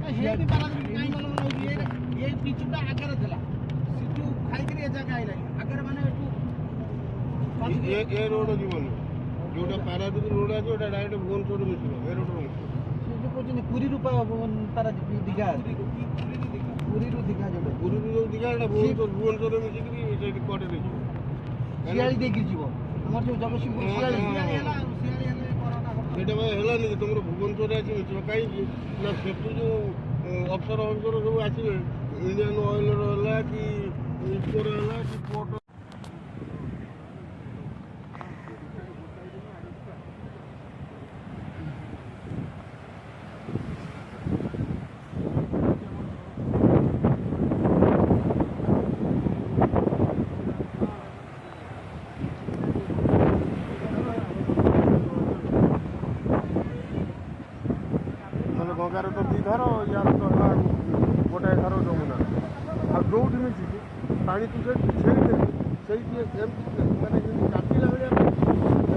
ହେଇ ପାରାଦୀପ କାଇଁ ଗଲ ନଉଚି ଏ ପିଚୁଟା ଆଗରେ ଥିଲା ସିଟୁ ଖାଇକିରି ଏ ଜାଗା ଆଇଲା ଆଗରେ ମାନେ ଏଠୁ ଏ ରୋଡ ଯିବନି ଯୋଉଟା ପାରାଦୀପ ରୋଡ ଅଛି ওটা ଡାଇରେକ୍ଟ ଭୁବନେଶ୍ୱର ମିଶିବ ଏ ରୋଡ ସେ ଯୋଉ କହୁଛନ୍ତି ପୁରୀରୁ ପାରାଦୀପ ଦିଘା ପୁରୀରୁ ଦିଘା ଯୋଉଟା ପୁରୀରୁ ଯୋଉ ଦିଘା ଏଟା ଭୁବନେଶ୍ୱର ମିଶିକିରି ସେଇଠି କୁଆଡେ ଯିବ ଶିଆଳି ଦେଇକି ଯିବ ଆମର ଯୋଉ ଜଗତସିଂହପୁର ଶିଆଳି ହେଲା ସେଇଟା ପାଇଁ ହେଲାନି କି ତମର ଭୁବନେଶ୍ୱରରେ ଆସି ମିଶିବ କାହିଁକି ନା ସେଠୁ ଯୋଉ ଅଫସର ସବୁ ଆସିବେ ଇଣ୍ଡିଆନ ଅଏଲର ହେଲା କି ଇଫ୍କୋର ହେଲା କି ପୋର୍ଟ ଗଙ୍ଗାର ତ ଦୁଇ ଧାର ୟାର ତ ହେଲା ଗୋଟାଏ ଧାର ଯମୁନା ଆଉ ଯୋଉଠି ମିଶିଛି ପାଣି ତୁ ସେଇଠି ସେଇଠି ଏମିତି ମାନେ ଯେମିତି କାଟିଲା ଭଳିଆ